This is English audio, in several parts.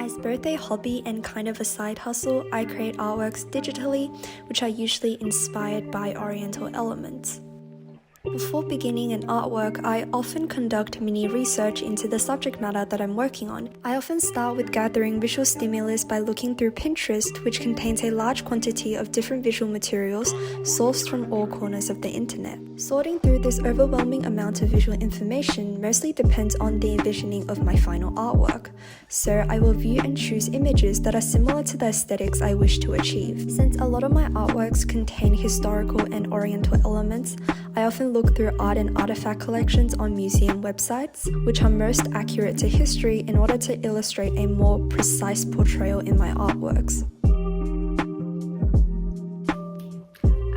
As both a hobby and kind of a side hustle, I create artworks digitally, which are usually inspired by Oriental elements. Before beginning an artwork, I often conduct mini research into the subject matter that I'm working on. I often start with gathering visual stimulus by looking through Pinterest, which contains a large quantity of different visual materials sourced from all corners of the internet. Sorting through this overwhelming amount of visual information mostly depends on the envisioning of my final artwork. So I will view and choose images that are similar to the aesthetics I wish to achieve. Since a lot of my artworks contain historical and Oriental elements, I often look through art and artifact collections on museum websites, which are most accurate to history in order to illustrate a more precise portrayal in my artworks.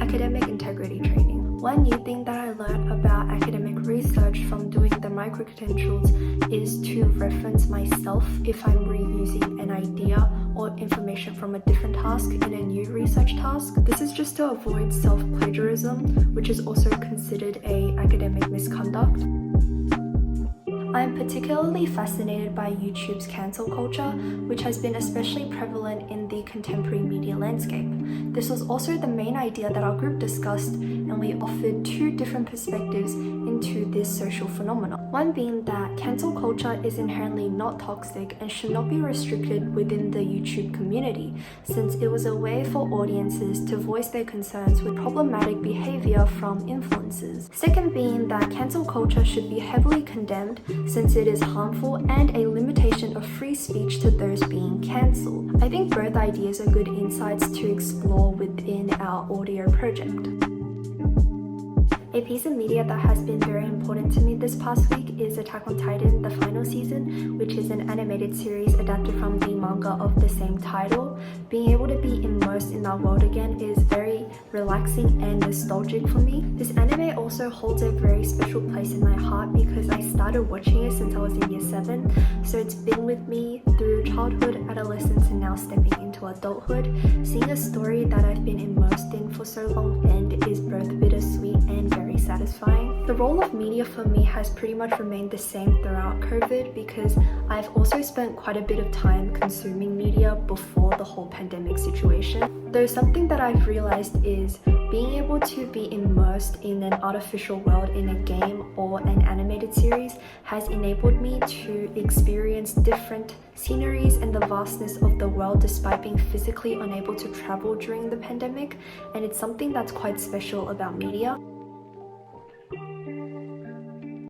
Academic integrity training. One new thing that I learned about academic research from doing the micro-credentials is to reference myself if I'm reusing an idea or information from a different task in a new research task. This is just to avoid self-plagiarism, which is also considered an academic misconduct. I'm particularly fascinated by YouTube's cancel culture, which has been especially prevalent in the contemporary media landscape. This was also the main idea that our group discussed, and we offered two different perspectives into this social phenomenon. One being that cancel culture is inherently not toxic and should not be restricted within the YouTube community, since it was a way for audiences to voice their concerns with problematic behavior from influencers. Second being that cancel culture should be heavily condemned, since it is harmful and a limitation of free speech to those being cancelled. I think both ideas are good insights to explore within our audio project. A piece of media that has been very important to me this past week is Attack on Titan, the final season, which is an animated series adapted from the manga of the same title. Being able to be immersed in that world again is very relaxing and nostalgic for me. This anime also holds a very special place in my heart because I started watching it since I was in year 7, so it's been with me through childhood, adolescence, and now stepping into adulthood. Seeing a story that I've been immersed in for so long and is both bittersweet and very satisfying. The role of media for me has pretty much remained the same throughout COVID because I've also spent quite a bit of time consuming media before the whole pandemic situation. Though something that I've realized is being able to be immersed in an artificial world in a game or an animated series has enabled me to experience different sceneries and the vastness of the world despite being physically unable to travel during the pandemic, and it's something that's quite special about media.